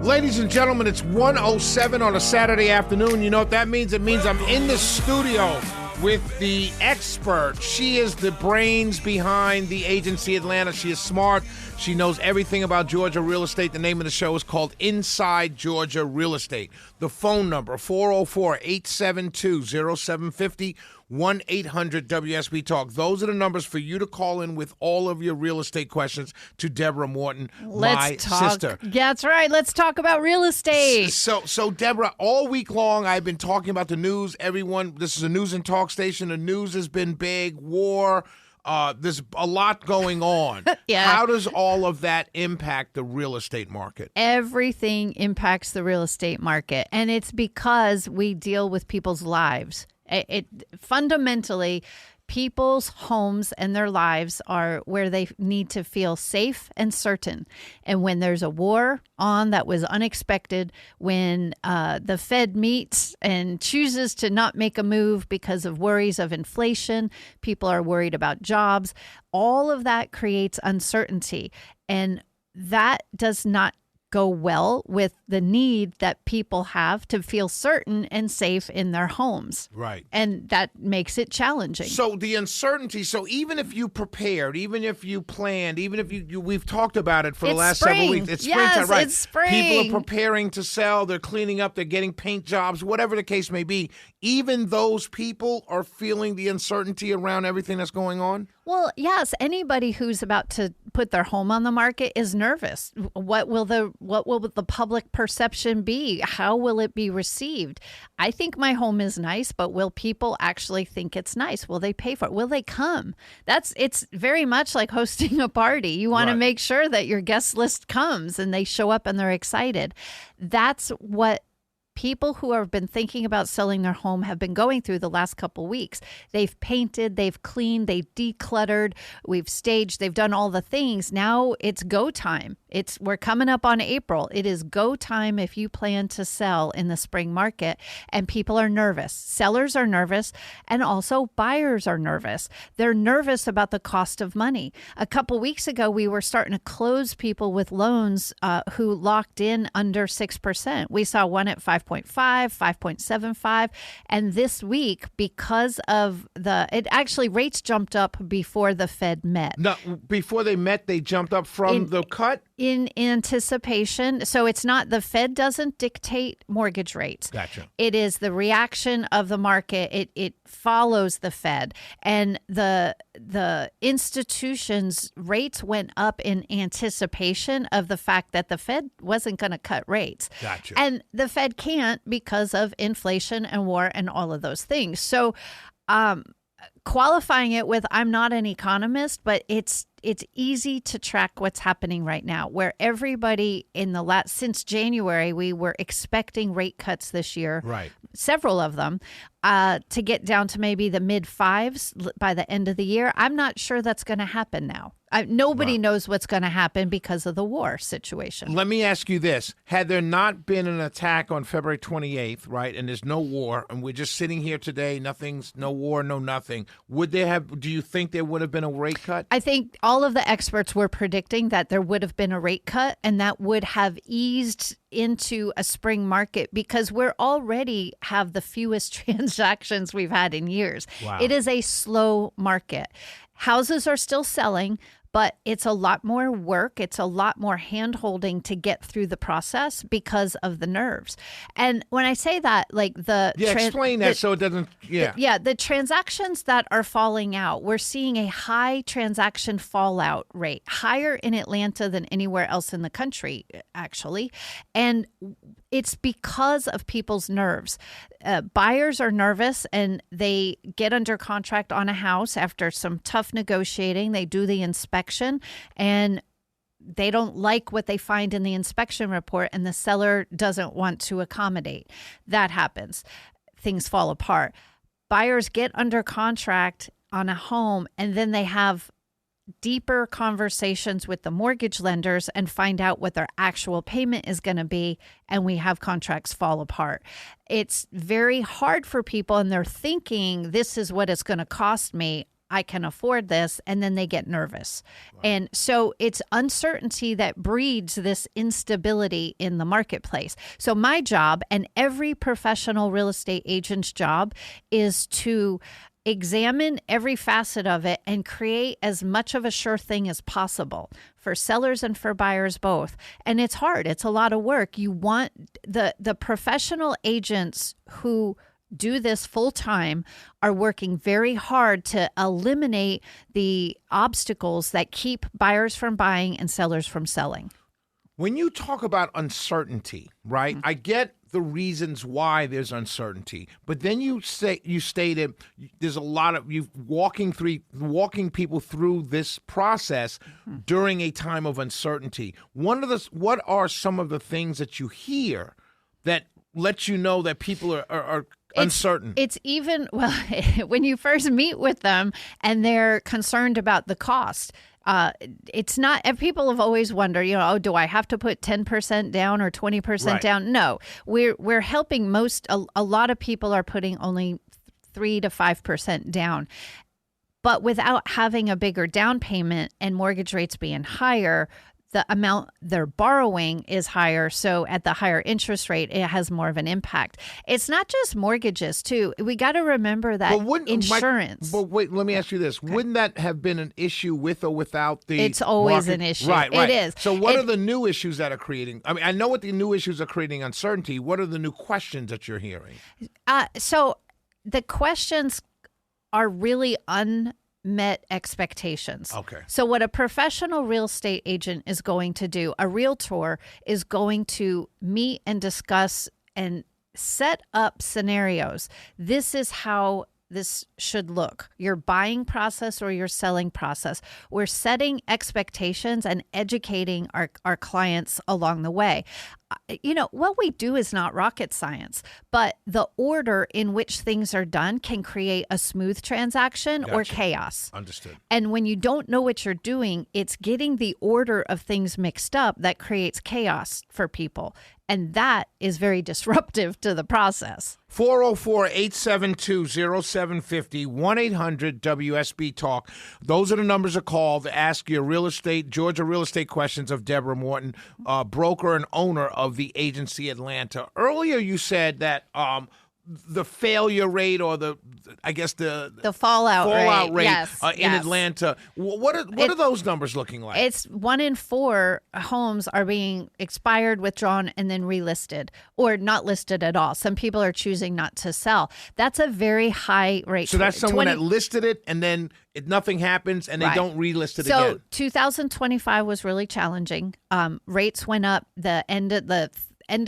Ladies and gentlemen, it's 1:07 on a Saturday afternoon. You know what that means? It means I'm in the studio with the expert. She is the brains behind the agency Atlanta. She is smart. She knows everything about Georgia real estate. The name of the show is called Inside Georgia Real Estate. The phone number, 404-872-0750, 1-800-WSB Talk. Those are the numbers for you to call in with all of your real estate questions to Deborah Morton, my sister. That's right. Let's talk about real estate. So Deborah, all week long I've been talking about the news. Everyone, this is a news and talk station. The news has been big. War. There's a lot going on. Yeah. How does all of that impact the real estate market? Everything impacts the real estate market, and it's because we deal with people's lives. It fundamentally, people's homes and their lives are where they need to feel safe and certain. And when there's a war on that was unexpected, when the Fed meets and chooses to not make a move because of worries of inflation, people are worried about jobs, all of that creates uncertainty. And that does not go well with the need that people have to feel certain and safe in their homes. Right. And that makes it challenging. So the uncertainty, so even if you prepared, even if you planned, even if you we've talked about it for the last several weeks. It's springtime, right? It's spring. People are preparing to sell, they're cleaning up, they're getting paint jobs, whatever the case may be. Even those people are feeling the uncertainty around everything that's going on? Well, yes, anybody who's about to put their home on the market is nervous. What will the public perception be? How will it be received? I think my home is nice, but will people actually think it's nice? Will they pay for it? Will they come? It's very much like hosting a party. You want to make sure that your guest list comes and they show up and they're excited. That's what people who have been thinking about selling their home have been going through the last couple weeks. They've painted, they've cleaned, they've decluttered, we've staged, they've done all the things. Now it's go time. We're coming up on April. It is go time if you plan to sell in the spring market, and people are nervous. Sellers are nervous, and also buyers are nervous. They're nervous about the cost of money. A couple weeks ago, we were starting to close people with loans who locked in under 6%. We saw one at 5.5, 5.75. And this week, because of rates jumped up before the Fed met. No, before they met, they jumped up from the cut? In anticipation. So it's not, the Fed doesn't dictate mortgage rates. Gotcha. It is the reaction of the market. It follows the Fed. And the institution's rates went up in anticipation of the fact that the Fed wasn't going to cut rates. Gotcha. And the Fed can't because of inflation and war and all of those things. So qualifying it with, I'm not an economist, but it's easy to track what's happening right now, where everybody since January, we were expecting rate cuts this year, right? Several of them, to get down to maybe the mid fives by the end of the year. I'm not sure that's going to happen now. Nobody knows what's going to happen because of the war situation. Let me ask you this. Had there not been an attack on February 28th, right, and there's no war, and we're just sitting here today, no war, no nothing, do you think there would have been a rate cut? I think all of the experts were predicting that there would have been a rate cut, and that would have eased into a spring market because we're already have the fewest transactions we've had in years. Wow. It is a slow market. Houses are still selling, but it's a lot more work. It's a lot more hand-holding to get through the process because of the nerves. And when I say that, like explain that so it doesn't, the transactions that are falling out, we're seeing a high transaction fallout rate, higher in Atlanta than anywhere else in the country, actually. And it's because of people's nerves. Buyers are nervous and they get under contract on a house after some tough negotiating. They do the inspection and they don't like what they find in the inspection report, and the seller doesn't want to accommodate. That happens. Things fall apart. Buyers get under contract on a home and then they have deeper conversations with the mortgage lenders and find out what their actual payment is going to be, and we have contracts fall apart. It's very hard for people, and they're thinking, this is what it's going to cost me. I can afford this, and then they get nervous. Right. And so it's uncertainty that breeds this instability in the marketplace. So my job, and every professional real estate agent's job, is to examine every facet of it and create as much of a sure thing as possible for sellers and for buyers both. And it's hard. It's a lot of work. You want the professional agents who do this full time are working very hard to eliminate the obstacles that keep buyers from buying and sellers from selling. When you talk about uncertainty, right? Mm-hmm. I get the reasons why there's uncertainty, but then you stated there's a lot of you walking people through this process during a time of uncertainty. What are some of the things that you hear that let you know that people are uncertain? It's even, well, when you first meet with them and they're concerned about the cost. It's not, and people have always wondered, do I have to put 10% down or 20% down? No, we're helping a lot of people are putting only 3 to 5% down. But without having a bigger down payment and mortgage rates being higher, the amount they're borrowing is higher. So at the higher interest rate, it has more of an impact. It's not just mortgages, too. We got to remember that insurance. But wait, let me ask you this. Okay. Wouldn't that have been an issue with or without the It's always market? An issue. Right. It is. So what are the new issues that are creating? I mean, I know what the new issues are creating uncertainty. What are the new questions that you're hearing? So the questions are really unmet expectations. Okay. So what a professional real estate agent is going to do, a realtor is going to meet and discuss and set up scenarios. This is how this should look. Your buying process or your selling process. We're setting expectations and educating our clients along the way. What we do is not rocket science, but the order in which things are done can create a smooth transaction or chaos. Understood. And when you don't know what you're doing, it's getting the order of things mixed up that creates chaos for people. And that is very disruptive to the process. 404-872-0750, 1-800-WSB-TALK. Those are the numbers to call to ask your Georgia real estate questions of Deborah Morton, broker and owner of the agency Atlanta. Earlier you said that the failure rate or the fallout rate in Atlanta. What are those numbers looking like? It's 1 in 4 homes are being expired, withdrawn, and then relisted or not listed at all. Some people are choosing not to sell. That's a very high rate. So that's someone that listed it and then nothing happens and they don't relist it again. So 2025 was really challenging. Rates went up the end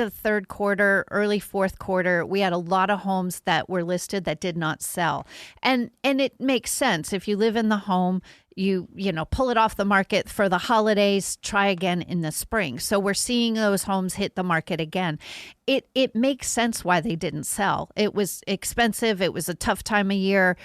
of third quarter, early fourth quarter. We had a lot of homes that were listed that did not sell. And it makes sense. If you live in the home, you pull it off the market for the holidays, try again in the spring. So we're seeing those homes hit the market again. It makes sense why they didn't sell. It was expensive. It was a tough time of year.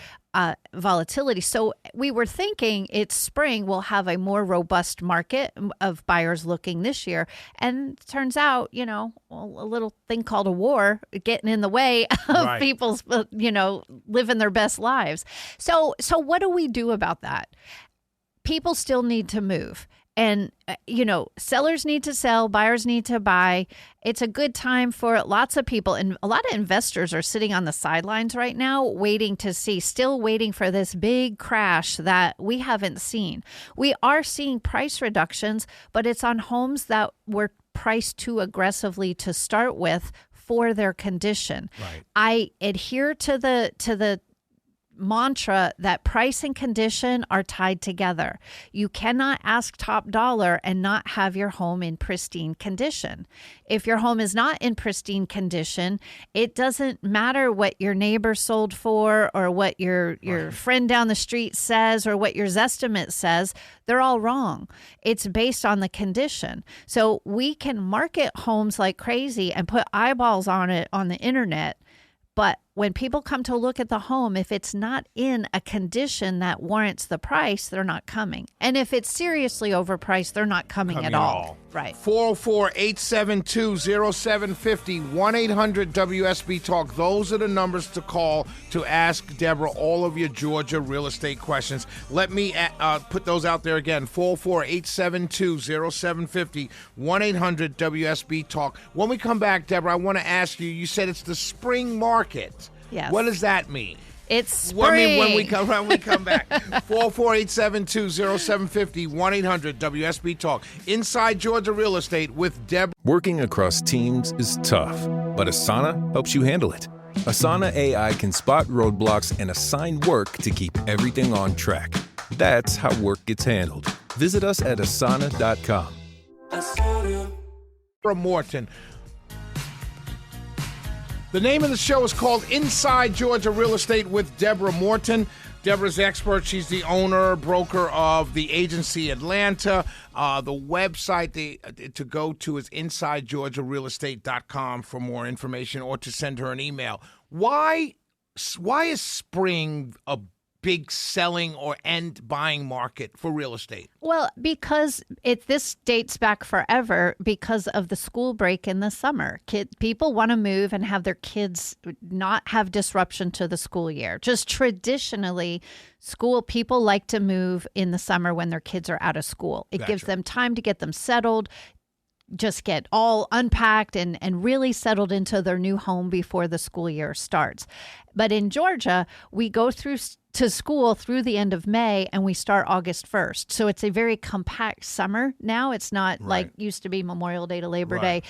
Volatility. So we were thinking it's spring, we'll have a more robust market of buyers looking this year. And it turns out, a little thing called a war getting in the way of people's, living their best lives. So what do we do about that? People still need to move. And, sellers need to sell, buyers need to buy. It's a good time for lots of people. And a lot of investors are sitting on the sidelines right now, still waiting for this big crash that we haven't seen. We are seeing price reductions, but it's on homes that were priced too aggressively to start with for their condition. Right. I adhere to the mantra that price and condition are tied together. You cannot ask top dollar and not have your home in pristine condition. If your home is not in pristine condition, it doesn't matter what your neighbor sold for or what your friend down the street says or what your Zestimate says. They're all wrong. It's based on the condition. So we can market homes like crazy and put eyeballs on it on the internet, but when people come to look at the home, if it's not in a condition that warrants the price, they're not coming. And if it's seriously overpriced, they're not coming at all. Right. 404-872-0750, 1-800-WSB-TALK. Those are the numbers to call to ask Deborah all of your Georgia real estate questions. Let me put those out there again, 404-872-0750, 1-800-WSB-TALK. When we come back, Deborah, I want to ask you, you said it's the spring market. Yes. What does that mean? It's spring. Well, I mean, when we come back, 404-872-0750, 1-800-WSB-TALK. Inside Georgia Real Estate with Deborah. Working across teams is tough, but Asana helps you handle it. Asana AI can spot roadblocks and assign work to keep everything on track. That's how work gets handled. Visit us at asana.com. Deborah Morton. The name of the show is called Inside Georgia Real Estate with Deborah Morton. Deborah's expert. She's the owner, broker of the agency Atlanta. The website to go to is InsideGeorgiaRealEstate.com for more information or to send her an email. Why is spring a big selling or end buying market for real estate? Well, because this dates back forever because of the school break in the summer. People want to move and have their kids not have disruption to the school year. Just traditionally, people like to move in the summer when their kids are out of school. It gives them time to get them settled, just get all unpacked and really settled into their new home before the school year starts. But in Georgia, we go through to school through the end of May and we start August 1st. So it's a very compact summer now. It's not like used to be Memorial Day to Labor Day.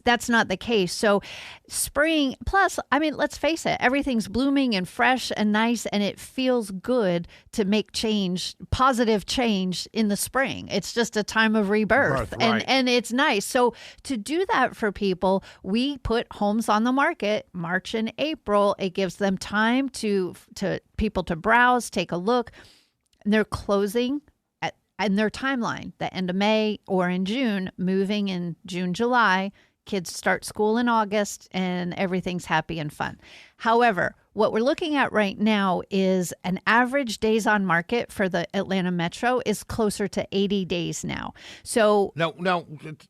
That's not the case. So spring, plus, I mean, let's face it, everything's blooming and fresh and nice, and it feels good to make change, positive change in the spring. It's just a time of rebirth and it's nice. So to do that for people, we put homes on the market March and April. It gives them time to people to browse, take a look. And they're closing in their timeline, the end of May or in June, moving in June, July. Kids start school in August and everything's happy and fun. However, what we're looking at right now is an average days on market for the Atlanta Metro is closer to 80 days now. So no,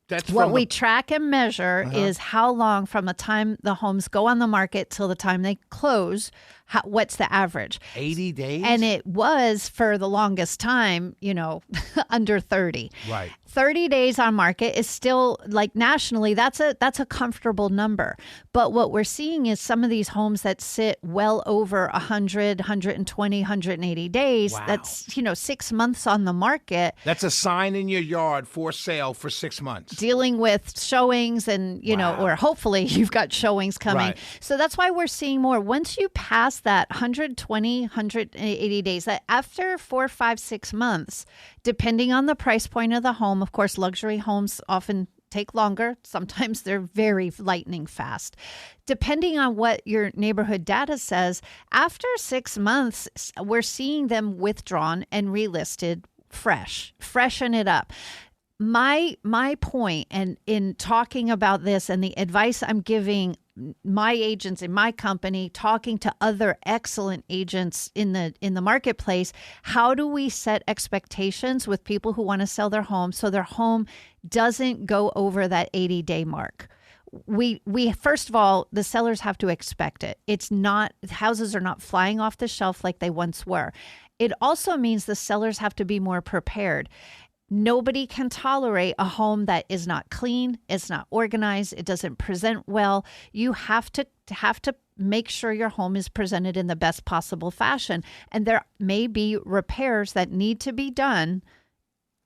that's what we track and measure is how long from the time the homes go on the market till the time they close. What's the average? 80 days? And it was for the longest time, under 30. Right. 30 days on market is still, like, nationally, that's a comfortable number. But what we're seeing is some of these homes that sit well over 100, 120, 180 days. Wow. That's, 6 months on the market. That's a sign in your yard for sale for 6 months. Dealing with showings and, or hopefully you've got showings coming. Right. So that's why we're seeing more. Once you pass that 120, 180 days, that after 4, 5, 6 months, depending on the price point of the home, of course, luxury homes often take longer. Sometimes they're very lightning fast. Depending on what your neighborhood data says, after 6 months, we're seeing them withdrawn and relisted freshen it up. My point, and in talking about this and the advice I'm giving my agents in my company, talking to other excellent agents in the marketplace, how do we set expectations with people who want to sell their home so their home doesn't go over that 80-day mark? We first of all, the sellers have to expect it. Houses are not flying off the shelf like they once were. It also means the sellers have to be more prepared. Nobody can tolerate a home that is not clean, it's not organized, it doesn't present well. You have to make sure your home is presented in the best possible fashion. And there may be repairs that need to be done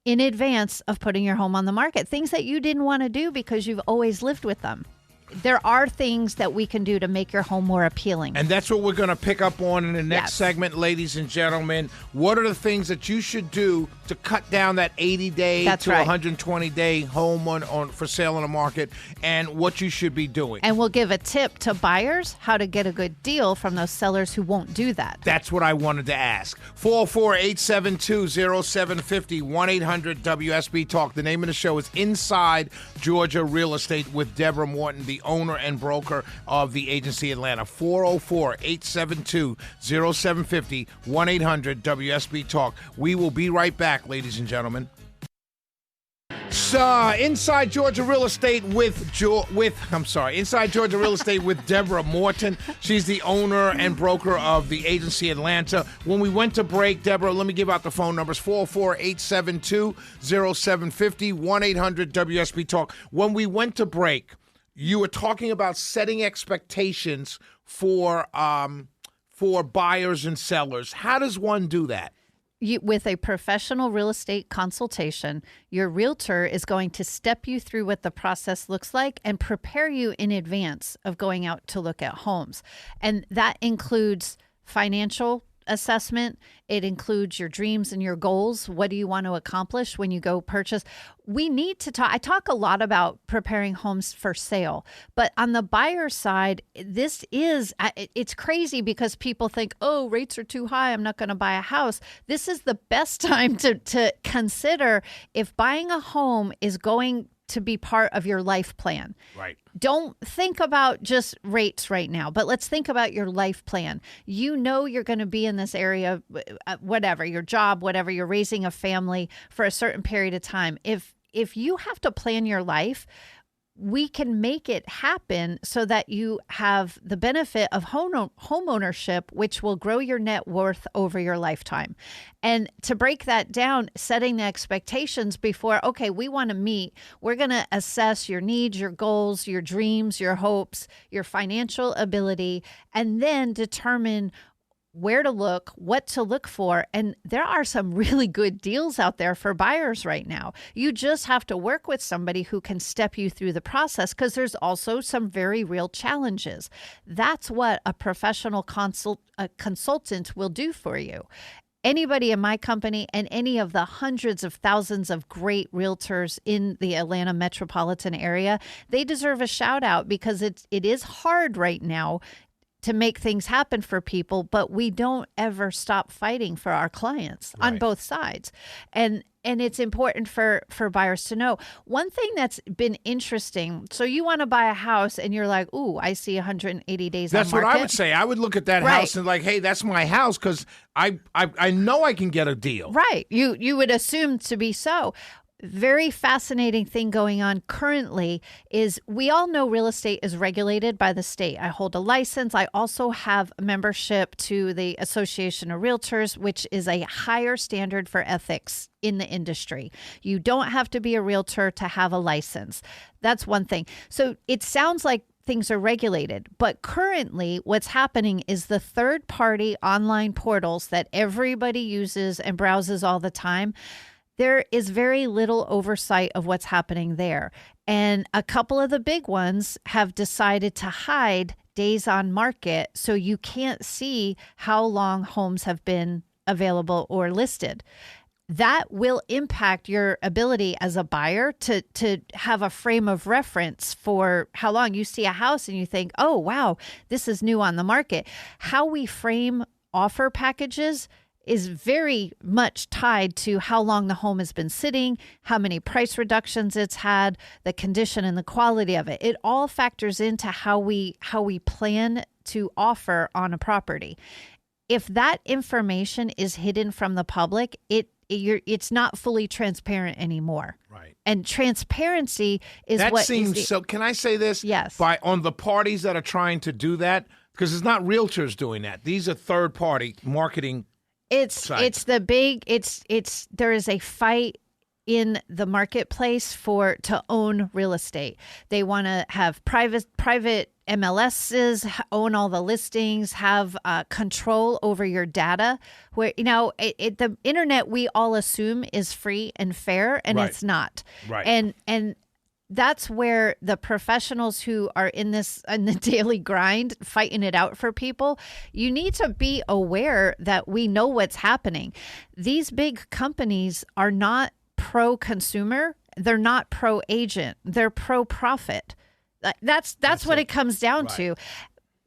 in advance of putting your home on the market. Things that you didn't want to do because you've always lived with them. There are things that we can do to make your home more appealing. And that's what we're going to pick up on in the next segment, ladies and gentlemen. What are the things that you should do to cut down that 80-day to 120-day home on for sale on the market, and what you should be doing? And we'll give a tip to buyers how to get a good deal from those sellers who won't do that. That's what I wanted to ask. 404-872-0750, 1-800-WSB-TALK. The name of the show is Inside Georgia Real Estate with Deborah Morton, the the owner and broker of the Agency Atlanta. 404-872-0750, 1-800-WSB Talk. We will be right back, ladies and gentlemen. Inside Georgia Real Estate with Inside Georgia Real Estate with Deborah Morton. She's the owner and broker of the Agency Atlanta. When we went to break, Deborah, let me give out the phone numbers: 404-872-0750, 1-800-WSB Talk. When we went to break, you were talking about setting expectations for buyers and sellers. How does one do that? With a professional real estate consultation, your realtor is going to step you through what the process looks like and prepare you in advance of going out to look at homes. And that includes financial assessment. It includes your dreams and your goals. What do you want to accomplish when you go purchase? We need to talk. I talk a lot about preparing homes for sale, but on the buyer side, it's crazy because people think, oh, rates are too high, I'm not going to buy a house. This is the best time to consider if buying a home is going to be part of your life plan. Right. Don't think about just rates right now, but let's think about your life plan. You know you're going to be in this area, whatever, your job, whatever, you're raising a family for a certain period of time. If you have to plan your life, we can make it happen so that you have the benefit of home ownership, which will grow your net worth over your lifetime. And to break that down, setting the expectations before, okay, we want to meet, we're going to assess your needs, your goals, your dreams, your hopes, your financial ability, and then determine where to look, what to look for. And there are some really good deals out there for buyers right now. You just have to work with somebody who can step you through the process, because there's also some very real challenges. That's what a professional consultant will do for you. Anybody in my company and any of the hundreds of thousands of great realtors in the Atlanta metropolitan area, they deserve a shout out, because it is hard right now to make things happen for people, but we don't ever stop fighting for our clients on both sides. And it's important for buyers to know. One thing that's been interesting, so you want to buy a house and you're like, ooh, I see 180 days on market. That's what I would say. I would look at that house and like, hey, that's my house, because I know I can get a deal. Right. You would assume to be so. Very fascinating thing going on currently is we all know real estate is regulated by the state. I hold a license. I also have a membership to the Association of Realtors, which is a higher standard for ethics in the industry. You don't have to be a realtor to have a license. That's one thing. So it sounds like things are regulated, but currently what's happening is the third-party online portals that everybody uses and browses all the time, there is very little oversight of what's happening there. And a couple of the big ones have decided to hide days on market, so you can't see how long homes have been available or listed. That will impact your ability as a buyer to have a frame of reference for how long you see a house and you think, oh, wow, this is new on the market. How we frame offer packages is very much tied to how long the home has been sitting, how many price reductions it's had, the condition and the quality of it. It all factors into how we plan to offer on a property. If that information is hidden from the public, it's not fully transparent anymore. Right. And transparency is that what seems so. Can I say this? Yes. On the parties that are trying to do that, because it's not realtors doing that. These are third party marketing. There is a fight in the marketplace to own real estate. They want to have private MLSs, own all the listings, have control over your data. Where the internet we all assume is free and fair, and it's not. Right. And that's where the professionals who are in the daily grind, fighting it out for people, you need to be aware that we know what's happening. These big companies are not pro-consumer. They're not pro-agent. They're pro-profit. That's what it comes down to.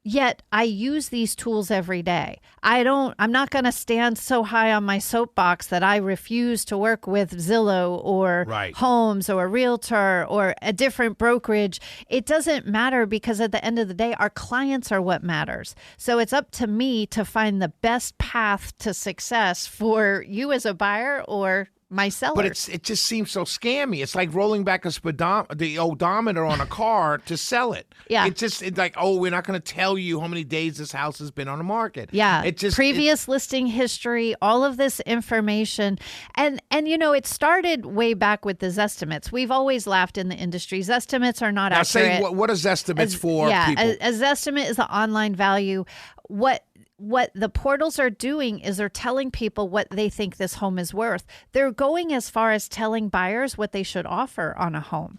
Yet I use these tools every day. I'm not going to stand so high on my soapbox that I refuse to work with Zillow or Homes or a realtor or a different brokerage. It doesn't matter, because at the end of the day, our clients are what matters. So it's up to me to find the best path to success for you as a buyer or my seller. But it just seems so scammy. It's like rolling back the odometer on a car to sell it. Yeah. It's like, oh, we're not going to tell you how many days this house has been on the market. Yeah. Previous listing history, all of this information. And it started way back with the Zestimates. We've always laughed in the industry. Zestimates are not accurate. Now say, what are Zestimates for people? A Zestimate is the online value. What the portals are doing is they're telling people what they think this home is worth. They're going as far as telling buyers what they should offer on a home.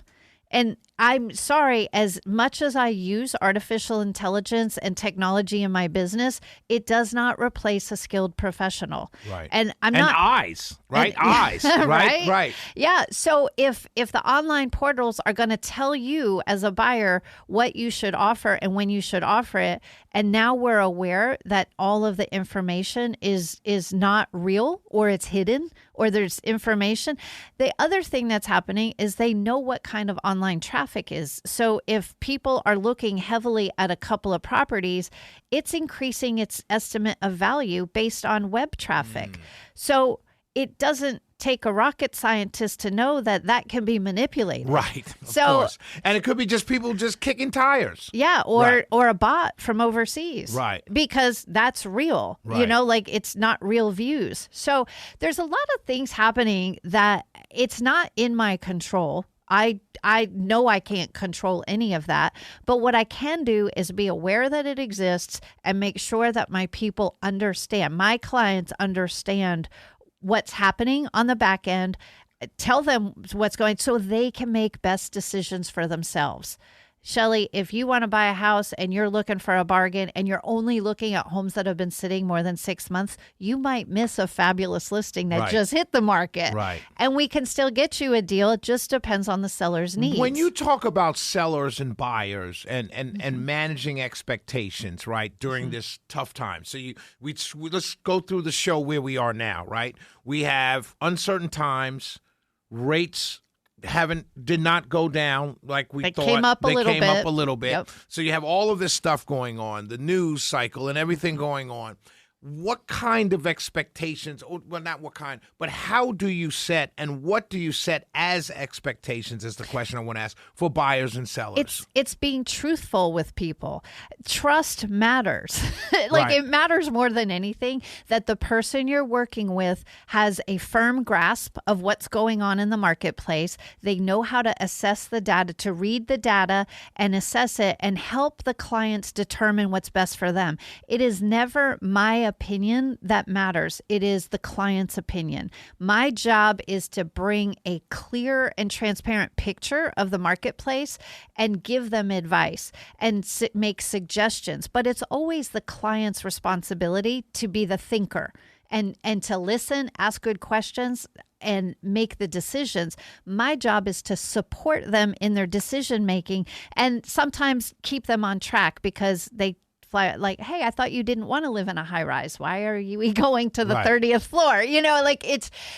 And I'm sorry, as much as I use artificial intelligence and technology in my business, it does not replace a skilled professional. Right. And eyes, right? Eyes, right? Right. Yeah. So if the online portals are going to tell you as a buyer what you should offer and when you should offer it, and now we're aware that all of the information is not real, or it's hidden, or there's information. The other thing that's happening is they know what kind of online traffic is. So if people are looking heavily at a couple of properties, it's increasing its estimate of value based on web traffic. So it doesn't take a rocket scientist to know that can be manipulated. Right. Of course. And it could be just people just kicking tires. Yeah. Or a bot from overseas. Right. Because that's real. Right. It's not real views. So there's a lot of things happening that it's not in my control. I know I can't control any of that, but what I can do is be aware that it exists and make sure that my people understand, my clients understand what's happening on the back end, tell them what's going, so they can make best decisions for themselves. Shelley, if you want to buy a house and you're looking for a bargain and you're only looking at homes that have been sitting more than 6 months, you might miss a fabulous listing that just hit the market. Right. And we can still get you a deal. It just depends on the seller's needs. When you talk about sellers and buyers and managing expectations, right, during this tough time. So let's go through the show where we are now, right? We have uncertain times, rates did not go down like we thought. They came up a little bit. Yep. So you have all of this stuff going on, the news cycle and everything going on. What kind of expectations, well, not what kind, but how do you set and what do you set as expectations is the question I want to ask for buyers and sellers. It's being truthful with people. Trust matters. It matters more than anything that the person you're working with has a firm grasp of what's going on in the marketplace. They know how to assess the data, to read the data and assess it and help the clients determine what's best for them. It is never my opinion that matters. It is the client's opinion. My job is to bring a clear and transparent picture of the marketplace and give them advice and make suggestions. But it's always the client's responsibility to be the thinker and to listen, ask good questions, and make the decisions. My job is to support them in their decision making and sometimes keep them on track because they like, hey, I thought you didn't want to live in a high rise. Why are you going to the 30th floor?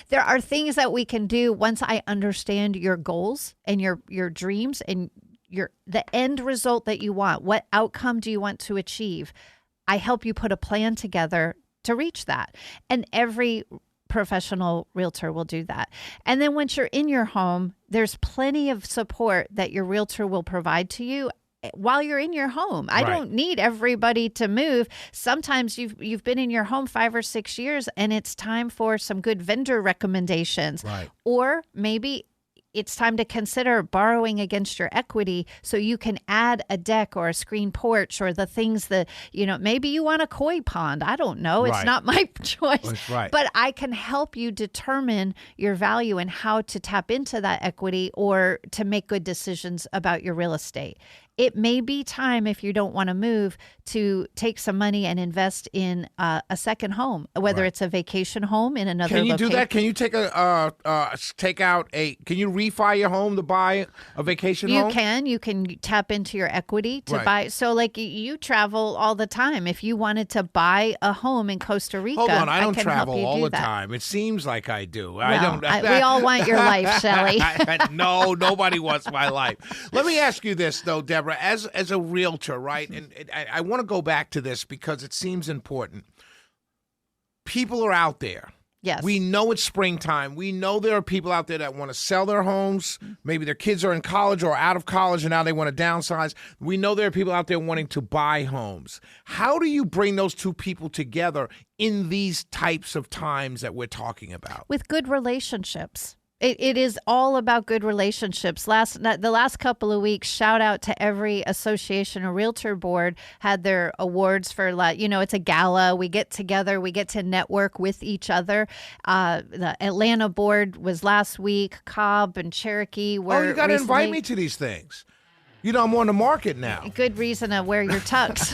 There are things that we can do once I understand your goals and your dreams and the end result that you want. What outcome do you want to achieve? I help you put a plan together to reach that. And every professional realtor will do that. And then once you're in your home, there's plenty of support that your realtor will provide to you while you're in your home. I don't need everybody to move. Sometimes you've been in your home 5 or 6 years and it's time for some good vendor recommendations. Right. Or maybe it's time to consider borrowing against your equity so you can add a deck or a screen porch or the things that, maybe you want a koi pond. I don't know. It's not my choice. That's right. But I can help you determine your value and how to tap into that equity or to make good decisions about your real estate. it may be time, if you don't want to move, to take some money and invest in a second home, whether it's a vacation home in another Can you location. do that? Can you take can you refi your home to buy a vacation home? You can tap into your equity to buy. So like you travel all the time. If you wanted to buy a home in Costa Rica, hold on, I don't can travel help you all do the that. time. It seems like I do. Well, I don't. we all want your life, Shelley. No, nobody wants my life. Let me ask you this, though, Deborah, as a realtor, right? And I want to go back to this because it seems important. People are out there. Yes. We know it's springtime. We know there are people out there that want to sell their homes. Maybe their kids are in college or out of college and now they want to downsize. We know there are people out there wanting to buy homes. How do you bring those two people together in these types of times that we're talking about? With good relationships. It is all about good relationships. The last couple of weeks, shout out to every association or realtor board had their awards for, it's a gala. We get together. We get to network with each other. The Atlanta board was last week. Cobb and Cherokee were you got to recently. invite me to these things. I'm on the market now. Good reason to wear your tux.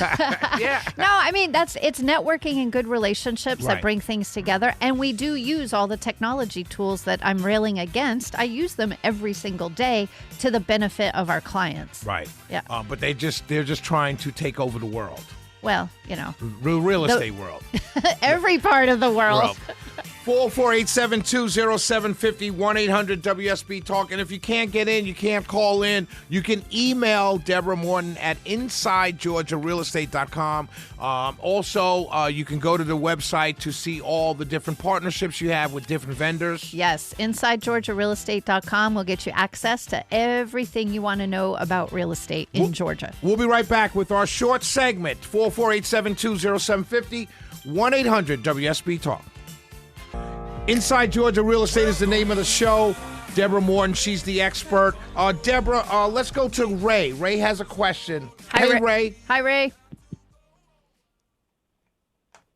Yeah. No, I mean, it's networking and good relationships that Right. bring things together. And we do use all the technology tools that I'm railing against. I use them every single day to the benefit of our clients. Right. Yeah. But they're just trying to take over the world. Well, Real estate world. every part of the world. 448-720-0750, 1-800-WSB Talk. And if you can't get in, you can't call in, you can email Deborah Morton at InsideGeorgiaRealEstate.com. Also, you can go to the website to see all the different partnerships you have with different vendors. Yes, InsideGeorgiaRealEstate.com will get you access to everything you want to know about real estate in Georgia. We'll be right back with our short segment, 448-720-0750, 1-800-WSB Talk. Inside Georgia Real Estate is the name of the show. Deborah Morton, she's the expert. Deborah, let's go to Ray. Ray has a question. Hey, Ray. Hi, Ray.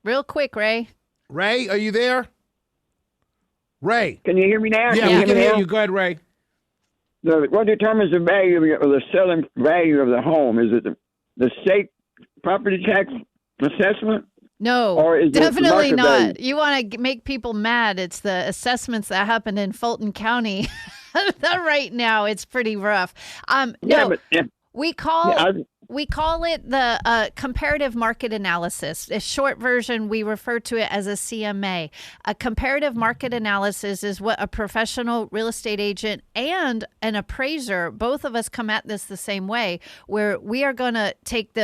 Real quick, Ray. Ray, are you there? Ray. Can you hear me now? Yeah, we can hear you. Go ahead, Ray. What determines the value of the selling value of the home? Is it the state property tax assessment? No, or is definitely it not. value? You want to make people mad. It's the assessments that happened in Fulton County. Right now, it's pretty rough. We call it the comparative market analysis. A short version, we refer to it as a CMA. A comparative market analysis is what a professional real estate agent and an appraiser, both of us come at this the same way, where we are going to take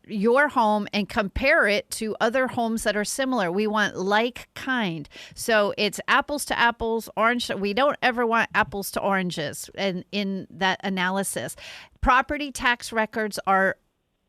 your home and compare it to other homes that are similar. We want like kind. So it's apples to apples, orange. We don't ever want apples to oranges in that analysis. Property tax records are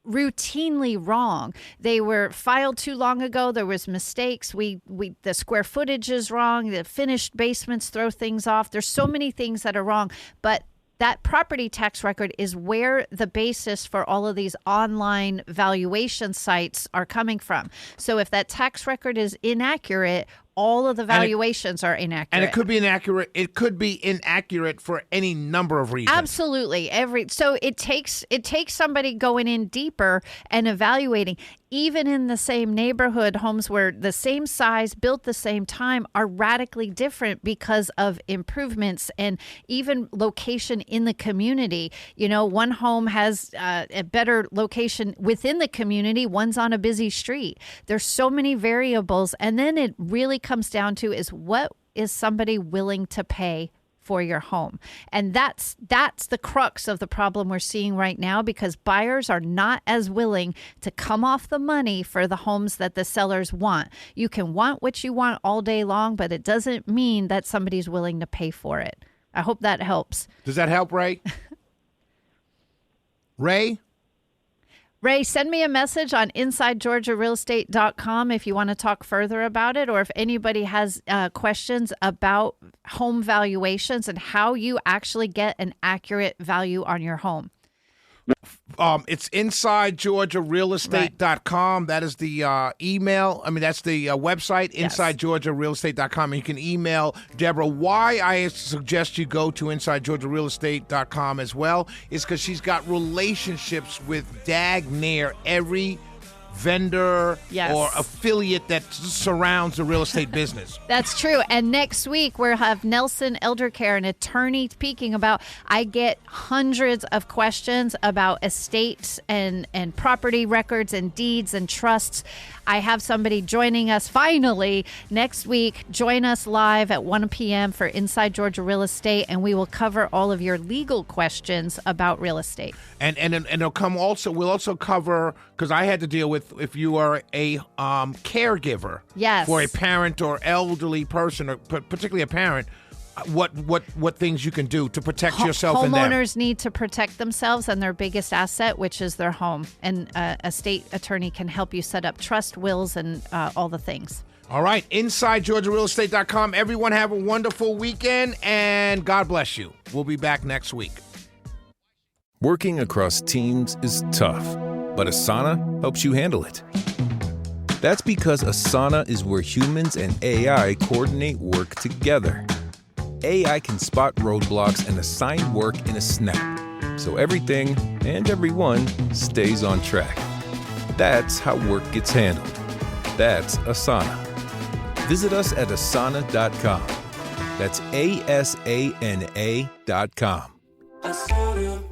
routinely wrong. They were filed too long ago. There was mistakes. The square footage is wrong. The finished basements throw things off. There's so many things that are wrong, but that property tax record is where the basis for all of these online valuation sites are coming from. So if that tax record is inaccurate, all of the valuations are inaccurate. And it could be inaccurate. It could be inaccurate for any number of reasons. Absolutely. So it takes somebody going in deeper and evaluating. Even in the same neighborhood, homes where the same size, built the same time, are radically different because of improvements and even location in the community. One home has a better location within the community. One's on a busy street. There's so many variables. And then it really comes down to is what is somebody willing to pay for your home? And that's the crux of the problem we're seeing right now, because buyers are not as willing to come off the money for the homes that the sellers want. You can want what you want all day long, but it doesn't mean that somebody's willing to pay for it. I hope that helps. Does that help, Ray? Ray? Ray, send me a message on InsideGeorgiaRealEstate.com if you want to talk further about it, or if anybody has questions about home valuations and how you actually get an accurate value on your home. It's InsideGeorgiaRealEstate.com. That is the email. I mean, that's the website, Yes. InsideGeorgiaRealEstate.com. And you can email Deborah. Why I suggest you go to InsideGeorgiaRealEstate.com as well is because she's got relationships with near every vendor Yes. or affiliate that surrounds the real estate business. That's true. And next week, we'll have Nelson Eldercare, an attorney, speaking about, I get hundreds of questions about estates and property records and deeds and trusts. I have somebody joining us finally next week. Join us live at 1 p.m. for Inside Georgia Real Estate, and we will cover all of your legal questions about real estate. And it'll come also. We'll also cover, because I had to deal with, if you are a caregiver, Yes. for a parent or elderly person, or particularly a parent, what things you can do to protect yourself and them. Homeowners need to protect themselves and their biggest asset, which is their home. And a state attorney can help you set up trust, wills, and all the things. All right, InsideGeorgiaRealEstate.com. Everyone have a wonderful weekend, and God bless you. We'll be back next week. Working across teams is tough, but Asana helps you handle it. That's because Asana is where humans and AI coordinate work together. AI can spot roadblocks and assign work in a snap, so everything and everyone stays on track. That's how work gets handled. That's Asana. Visit us at asana.com. That's ASANA.com. Asana.